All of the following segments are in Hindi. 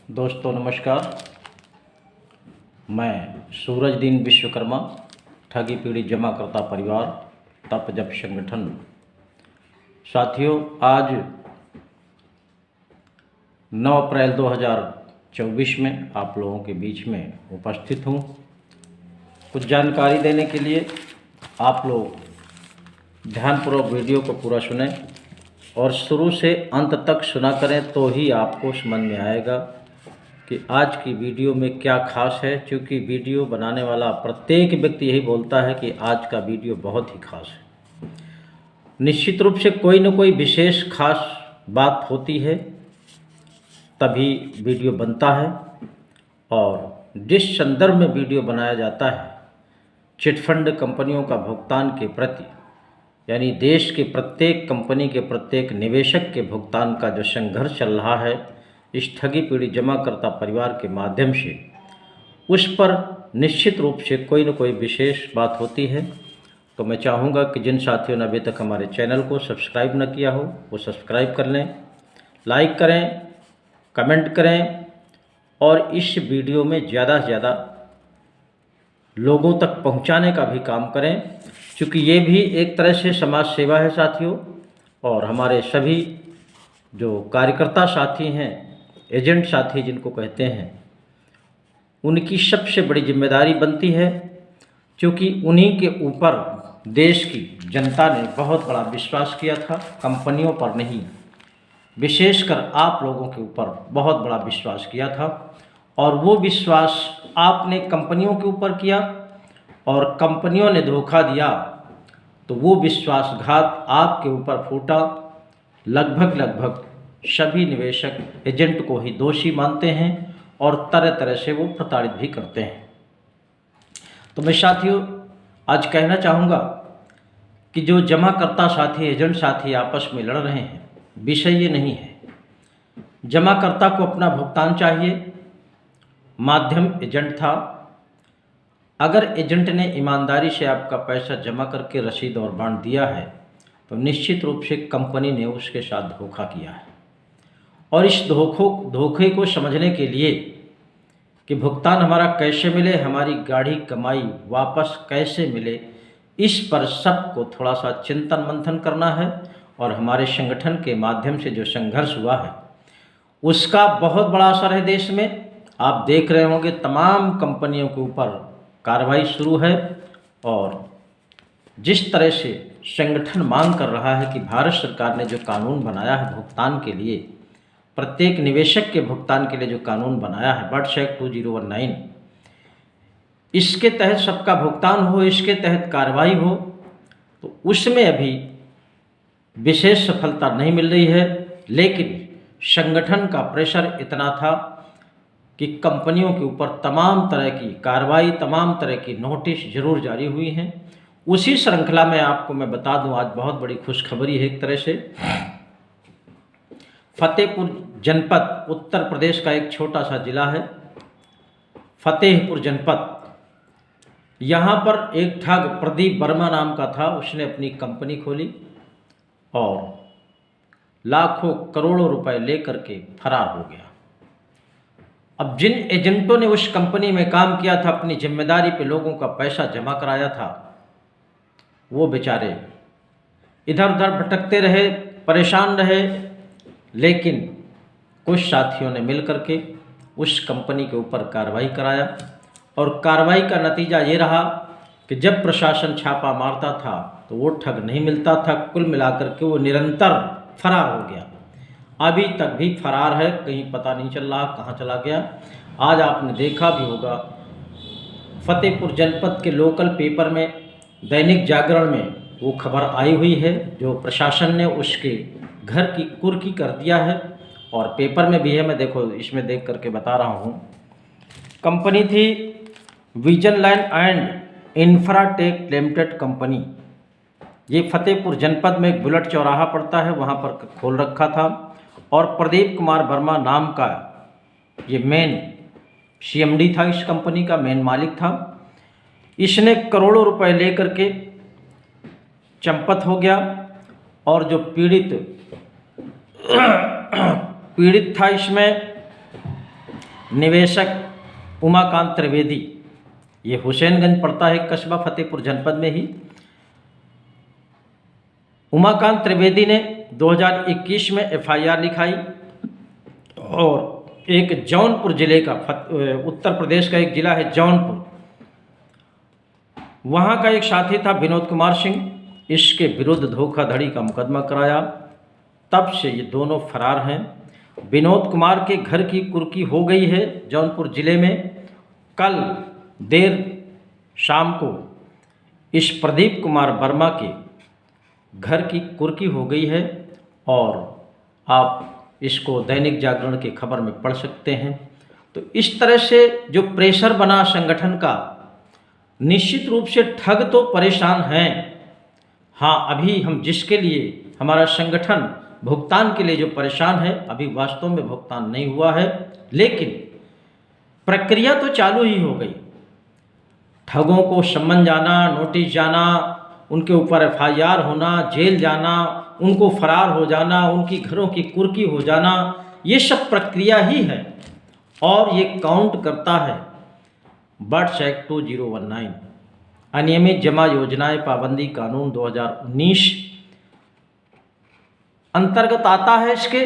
दोस्तों नमस्कार। मैं सूरजदीन विश्वकर्मा, ठगी पीड़ित जमाकर्ता परिवार तप जप संगठन। साथियों, आज 9 अप्रैल 2024 में आप लोगों के बीच में उपस्थित हूँ। कुछ जानकारी देने के लिए आप लोग ध्यानपूर्वक वीडियो को पूरा सुनें और शुरू से अंत तक सुना करें, तो ही आपको समझ में आएगा कि आज की वीडियो में क्या खास है। क्योंकि वीडियो बनाने वाला प्रत्येक व्यक्ति यही बोलता है कि आज का वीडियो बहुत ही खास है। निश्चित रूप से कोई न कोई विशेष खास बात होती है, तभी वीडियो बनता है। और जिस संदर्भ में वीडियो बनाया जाता है, चिटफंड कंपनियों का भुगतान के प्रति, यानी देश के प्रत्येक कंपनी के प्रत्येक निवेशक के भुगतान का जो संघर्ष चल रहा है इस ठगी पीड़ित जमाकर्ता परिवार के माध्यम से, उस पर निश्चित रूप से कोई न कोई विशेष बात होती है। तो मैं चाहूँगा कि जिन साथियों ने अभी तक हमारे चैनल को सब्सक्राइब न किया हो वो सब्सक्राइब कर लें, लाइक करें, कमेंट करें और इस वीडियो में ज़्यादा से ज़्यादा लोगों तक पहुंचाने का भी काम करें, क्योंकि ये भी एक तरह से समाज सेवा है साथियों। और हमारे सभी जो कार्यकर्ता साथी हैं, एजेंट साथी जिनको कहते हैं, उनकी सबसे बड़ी जिम्मेदारी बनती है, क्योंकि उन्हीं के ऊपर देश की जनता ने बहुत बड़ा विश्वास किया था, कंपनियों पर नहीं, विशेषकर आप लोगों के ऊपर बहुत बड़ा विश्वास किया था। और वो विश्वास आपने कंपनियों के ऊपर किया और कंपनियों ने धोखा दिया, तो वो विश्वासघात आपके ऊपर फूटा। लगभग सभी निवेशक एजेंट को ही दोषी मानते हैं और तरह तरह से वो प्रताड़ित भी करते हैं। तो मैं साथियों आज कहना चाहूँगा कि जो जमाकर्ता साथी, एजेंट साथी आपस में लड़ रहे हैं, विषय ये नहीं है। जमाकर्ता को अपना भुगतान चाहिए, माध्यम एजेंट था। अगर एजेंट ने ईमानदारी से आपका पैसा जमा करके रसीद और बांट दिया है, तो निश्चित रूप से कंपनी ने उसके साथ धोखा किया है। और इस धोखे को समझने के लिए कि भुगतान हमारा कैसे मिले, हमारी गाढ़ी कमाई वापस कैसे मिले, इस पर सबको थोड़ा सा चिंतन मंथन करना है। और हमारे संगठन के माध्यम से जो संघर्ष हुआ है उसका बहुत बड़ा असर है देश में। आप देख रहे होंगे तमाम कंपनियों के ऊपर कार्रवाई शुरू है। और जिस तरह से संगठन मांग कर रहा है कि भारत सरकार ने जो कानून बनाया है भुगतान के लिए, प्रत्येक निवेशक के भुगतान के लिए जो कानून बनाया है बर्ड्स एक्ट 2019, इसके तहत सबका भुगतान हो, इसके तहत कार्रवाई हो, तो उसमें अभी विशेष सफलता नहीं मिल रही है। लेकिन संगठन का प्रेशर इतना था कि कंपनियों के ऊपर तमाम तरह की कार्रवाई, तमाम तरह की नोटिस जरूर जारी हुई हैं। उसी श्रृंखला में आपको मैं बता दूं, आज बहुत बड़ी खुशखबरी है एक तरह से। फतेहपुर जनपद, उत्तर प्रदेश का एक छोटा सा जिला है फतेहपुर जनपद। यहाँ पर एक ठग प्रदीप वर्मा नाम का था, उसने अपनी कंपनी खोली और लाखों करोड़ों रुपए लेकर के फरार हो गया। अब जिन एजेंटों ने उस कंपनी में काम किया था, अपनी जिम्मेदारी पे लोगों का पैसा जमा कराया था, वो बेचारे इधर उधर भटकते रहे, परेशान रहे। लेकिन कुछ साथियों ने मिल करके उस कंपनी के ऊपर कार्रवाई कराया और कार्रवाई का नतीजा ये रहा कि जब प्रशासन छापा मारता था तो वो ठग नहीं मिलता था। कुल मिलाकर के वो निरंतर फरार हो गया, अभी तक भी फरार है, कहीं पता नहीं चल रहा कहाँ चला गया। आज आपने देखा भी होगा फतेहपुर जनपद के लोकल पेपर में, दैनिक जागरण में वो खबर आई हुई है, जो प्रशासन ने उसके घर की कुर्की कर दिया है। और पेपर में भी है, मैं देखो इसमें देख करके बता रहा हूँ। कंपनी थी vision land and Infratech limited company. ये फतेहपुर जनपद में एक बुलेट चौराहा पड़ता है, वहाँ पर खोल रखा था। और प्रदीप कुमार वर्मा नाम का ये मेन सीएमडी था, इस कंपनी का मेन मालिक था। इसने करोड़ों रुपए लेकर के चंपत हो गया। और जो पीड़ित था इसमें निवेशक उमाकांत त्रिवेदी, ये हुसैनगंज पड़ता है कस्बा फतेहपुर जनपद में ही। उमाकांत त्रिवेदी ने 2021 में एफआईआर लिखाई और एक जौनपुर जिले का उत्तर प्रदेश का एक ज़िला है जौनपुर, वहाँ का एक साथी था विनोद कुमार सिंह, इसके विरुद्ध धोखाधड़ी का मुकदमा कराया। तब से ये दोनों फरार हैं। विनोद कुमार के घर की कुर्की हो गई है जौनपुर ज़िले में। कल देर शाम को इस प्रदीप कुमार वर्मा के घर की कुर्की हो गई है और आप इसको दैनिक जागरण की खबर में पढ़ सकते हैं। तो इस तरह से जो प्रेशर बना संगठन का, निश्चित रूप से ठग तो परेशान हैं। हाँ, अभी हम जिसके लिए हमारा संगठन भुगतान के लिए जो परेशान है, अभी वास्तव में भुगतान नहीं हुआ है, लेकिन प्रक्रिया तो चालू ही हो गई। ठगों को सम्मन जाना, नोटिस जाना, उनके ऊपर एफआईआर होना, जेल जाना, उनको फरार हो जाना, उनकी घरों की कुर्की हो जाना, ये सब प्रक्रिया ही है और ये काउंट करता है बर्ड्स एक्ट 2019, अनियमित जमा योजनाएं पाबंदी कानून 2019 अंतर्गत आता है इसके।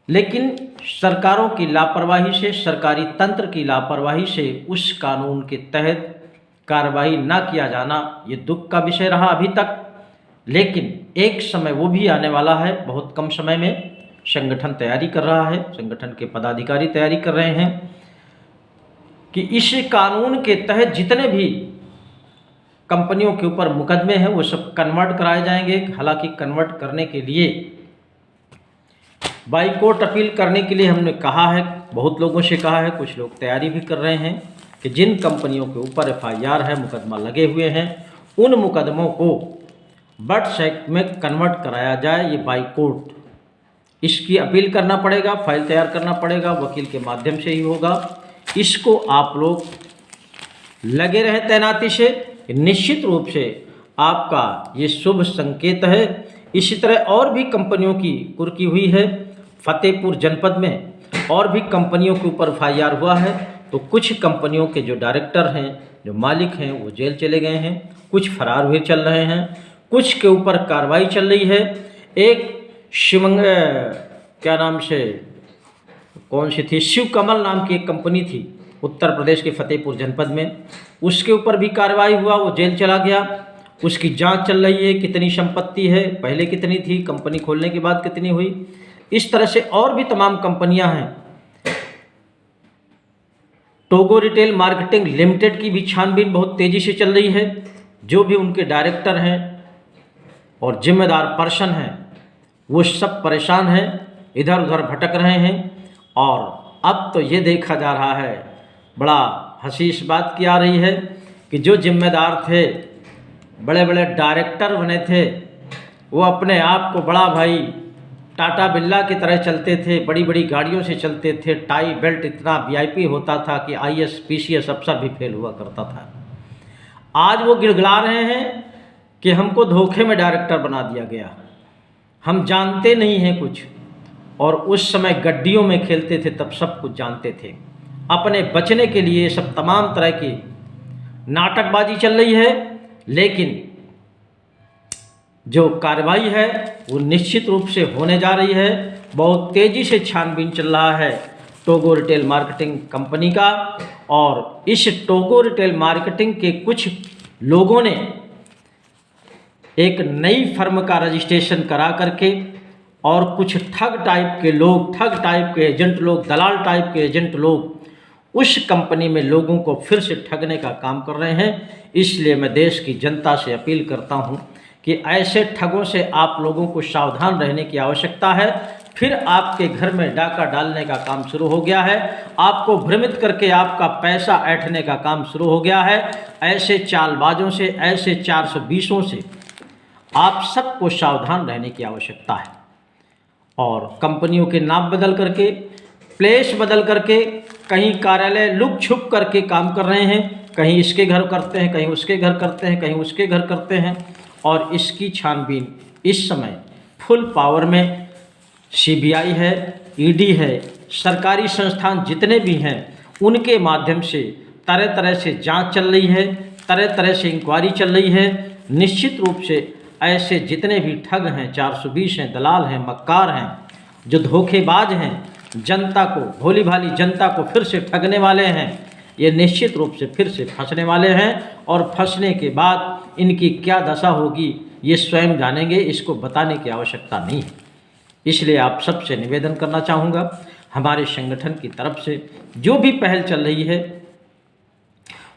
लेकिन सरकारों की लापरवाही से, सरकारी तंत्र की लापरवाही से उस कानून के तहत कार्रवाई ना किया जाना ये दुख का विषय रहा अभी तक। लेकिन एक समय वो भी आने वाला है, बहुत कम समय में संगठन तैयारी कर रहा है, संगठन के पदाधिकारी तैयारी कर रहे हैं कि इस कानून के तहत जितने भी कंपनियों के ऊपर मुकदमे हैं वो सब कन्वर्ट कराए जाएंगे। हालांकि कन्वर्ट करने के लिए बाईकोर्ट अपील करने के लिए हमने कहा है, बहुत लोगों से कहा है, कुछ लोग तैयारी भी कर रहे हैं कि जिन कंपनियों के ऊपर एफआईआर है, मुकदमा लगे हुए हैं, उन मुकदमों को बर्ड्स एक्ट में कन्वर्ट कराया जाए। ये बाईकोर्ट, इसकी अपील करना पड़ेगा, फाइल तैयार करना पड़ेगा, वकील के माध्यम से ही होगा। इसको आप लोग लगे रहें तैनाती से, निश्चित रूप से आपका ये शुभ संकेत है। इसी तरह और भी कंपनियों की कुर्की हुई है फतेहपुर जनपद में, और भी कंपनियों के ऊपर एफआईआर हुआ है। तो कुछ कंपनियों के जो डायरेक्टर हैं, जो मालिक हैं, वो जेल चले गए हैं, कुछ फरार हुए चल रहे हैं, कुछ के ऊपर कार्रवाई चल रही है। एक शिवंग क्या नाम से कौन सी थी, शिव कमल नाम की एक कंपनी थी उत्तर प्रदेश के फतेहपुर जनपद में, उसके ऊपर भी कार्रवाई हुआ, वो जेल चला गया। उसकी जांच चल रही है, कितनी संपत्ति है, पहले कितनी थी, कंपनी खोलने के बाद कितनी हुई। इस तरह से और भी तमाम कंपनियां हैं। टोगो रिटेल मार्केटिंग लिमिटेड की भी छानबीन बहुत तेज़ी से चल रही है। जो भी उनके डायरेक्टर हैं और जिम्मेदार पर्सन हैं, वो सब परेशान हैं, इधर उधर भटक रहे हैं। और अब तो ये देखा जा रहा है, बड़ा हंसी इस बात की आ रही है कि जो जिम्मेदार थे, बड़े बड़े डायरेक्टर बने थे, वो अपने आप को बड़ा भाई टाटा बिरला की तरह चलते थे, बड़ी बड़ी गाड़ियों से चलते थे, टाई बेल्ट इतना वीआईपी होता था कि आईएएस पीसीएस अफसर भी फेल हुआ करता था। आज वो गिड़गिड़ा रहे हैं कि हमको धोखे में डायरेक्टर बना दिया गया, हम जानते नहीं हैं कुछ। और उस समय गड्डियों में खेलते थे, तब सब कुछ जानते थे। अपने बचने के लिए सब तमाम तरह की नाटकबाजी चल रही है, लेकिन जो कार्रवाई है वो निश्चित रूप से होने जा रही है। बहुत तेज़ी से छानबीन चल रहा है टोगो रिटेल मार्केटिंग कंपनी का। और इस टोगो रिटेल मार्केटिंग के कुछ लोगों ने एक नई फर्म का रजिस्ट्रेशन करा करके, और कुछ ठग टाइप के लोग, ठग टाइप के एजेंट लोग, दलाल टाइप के एजेंट लोग उस कंपनी में लोगों को फिर से ठगने का काम कर रहे हैं। इसलिए मैं देश की जनता से अपील करता हूं कि ऐसे ठगों से आप लोगों को सावधान रहने की आवश्यकता है। फिर आपके घर में डाका डालने का काम शुरू हो गया है, आपको भ्रमित करके आपका पैसा ऐंठने का काम शुरू हो गया है। ऐसे चालबाजों से, ऐसे 420ओं से आप सबको सावधान रहने की आवश्यकता है। और कंपनियों के नाम बदल करके, प्लेस बदल करके, कहीं कार्यालय लुक छुप करके काम कर रहे हैं, कहीं इसके घर करते हैं, कहीं उसके घर करते हैं, कहीं उसके घर करते हैं। और इसकी छानबीन इस समय फुल पावर में सीबीआई है, ईडी है, सरकारी संस्थान जितने भी हैं उनके माध्यम से तरह तरह से जांच चल रही है, तरह तरह से इंक्वायरी चल रही है। निश्चित रूप से ऐसे जितने भी ठग हैं, 420 हैं, दलाल हैं, मक्कार हैं, जो धोखेबाज हैं, जनता को, भोली भाली जनता को फिर से ठगने वाले हैं, ये निश्चित रूप से फिर से फंसने वाले हैं। और फंसने के बाद इनकी क्या दशा होगी ये स्वयं जानेंगे, इसको बताने की आवश्यकता नहीं है। इसलिए आप सबसे निवेदन करना चाहूँगा, हमारे संगठन की तरफ से जो भी पहल चल रही है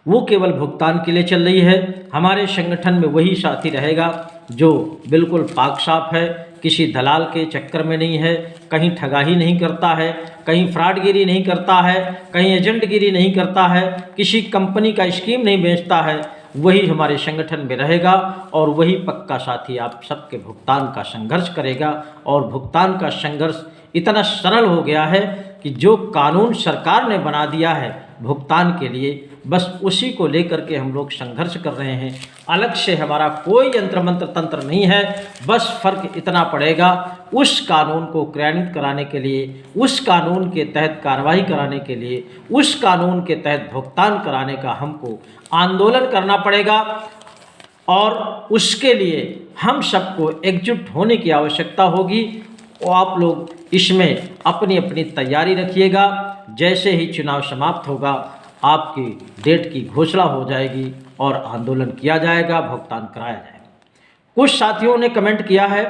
वो केवल भुगतान के लिए चल रही है। हमारे संगठन में वही साथी रहेगा जो बिल्कुल पाक साफ है, किसी दलाल के चक्कर में नहीं है, कहीं ठगाही नहीं करता है, कहीं फ्रॉडगिरी नहीं करता है, कहीं एजेंटगिरी नहीं करता है, किसी कंपनी का स्कीम नहीं बेचता है, वही हमारे संगठन में रहेगा और वही पक्का साथी आप सबके भुगतान का संघर्ष करेगा। और भुगतान का संघर्ष इतना सरल हो गया है कि जो कानून सरकार ने बना दिया है भुगतान के लिए, बस उसी को लेकर के हम लोग संघर्ष कर रहे हैं। अलग से हमारा कोई यंत्र मंत्र तंत्र नहीं है। बस फर्क इतना पड़ेगा, उस कानून को क्रियान्वित कराने के लिए, उस कानून के तहत कार्रवाई कराने के लिए, उस कानून के तहत भुगतान कराने का हमको आंदोलन करना पड़ेगा। और उसके लिए हम सबको एकजुट होने की आवश्यकता होगी। और आप लोग इसमें अपनी अपनी तैयारी रखिएगा। जैसे ही चुनाव समाप्त होगा आपकी डेट की घोषणा हो जाएगी और आंदोलन किया जाएगा, भुगतान कराया जाएगा। कुछ साथियों ने कमेंट किया है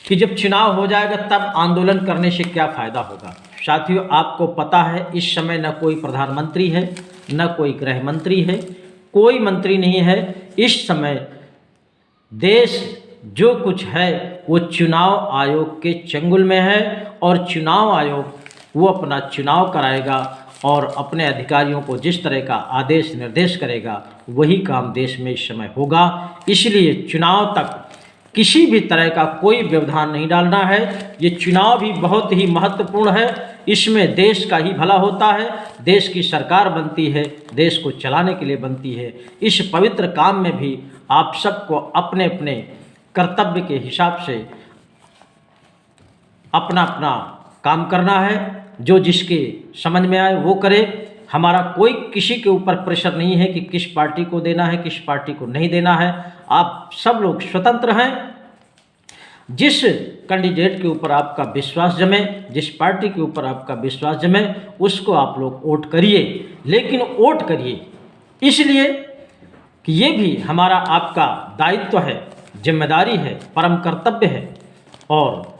कि जब चुनाव हो जाएगा तब आंदोलन करने से क्या फ़ायदा होगा। साथियों, आपको पता है इस समय न कोई प्रधानमंत्री है, न कोई गृह मंत्री है, कोई मंत्री नहीं है। इस समय देश जो कुछ है वो चुनाव आयोग के चंगुल में है और चुनाव आयोग वो अपना चुनाव कराएगा और अपने अधिकारियों को जिस तरह का आदेश निर्देश करेगा वही काम देश में इस समय होगा। इसलिए चुनाव तक किसी भी तरह का कोई व्यवधान नहीं डालना है। ये चुनाव भी बहुत ही महत्वपूर्ण है, इसमें देश का ही भला होता है, देश की सरकार बनती है, देश को चलाने के लिए बनती है। इस पवित्र काम में भी आप सबको अपने अपने कर्तव्य के हिसाब से अपना अपना काम करना है। जो जिसके समझ में आए वो करे। हमारा कोई किसी के ऊपर प्रेशर नहीं है कि किस पार्टी को देना है, किस पार्टी को नहीं देना है। आप सब लोग स्वतंत्र हैं। जिस कैंडिडेट के ऊपर आपका विश्वास जमे, जिस पार्टी के ऊपर आपका विश्वास जमे, उसको आप लोग वोट करिए। लेकिन वोट करिए इसलिए कि ये भी हमारा आपका दायित्व है, जिम्मेदारी है, परम कर्तव्य है। और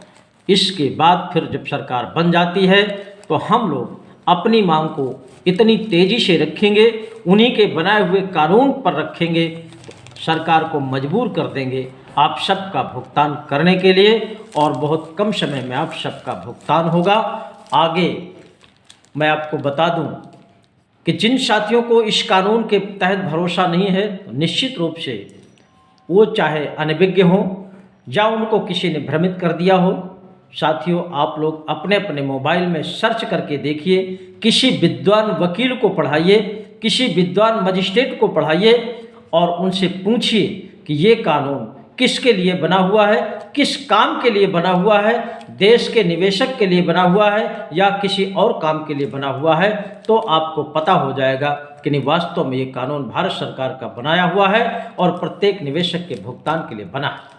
इसके बाद फिर जब सरकार बन जाती है तो हम लोग अपनी मांग को इतनी तेज़ी से रखेंगे, उन्हीं के बनाए हुए कानून पर रखेंगे, सरकार को मजबूर कर देंगे आप सबका भुगतान करने के लिए। और बहुत कम समय में आप सबका भुगतान होगा। आगे मैं आपको बता दूं कि जिन साथियों को इस कानून के तहत भरोसा नहीं है, तो निश्चित रूप से वो चाहे अनभिज्ञ हों या उनको किसी ने भ्रमित कर दिया हो। साथियों, आप लोग अपने अपने मोबाइल में सर्च करके देखिए, किसी विद्वान वकील को पढ़ाइए, किसी विद्वान मजिस्ट्रेट को पढ़ाइए और उनसे पूछिए कि ये कानून किसके लिए बना हुआ है, किस काम के लिए बना हुआ है, देश के निवेशक के लिए बना हुआ है या किसी और काम के लिए बना हुआ है। तो आपको पता हो जाएगा कि वास्तव में ये कानून भारत सरकार का बनाया हुआ है और प्रत्येक निवेशक के भुगतान के लिए बना है।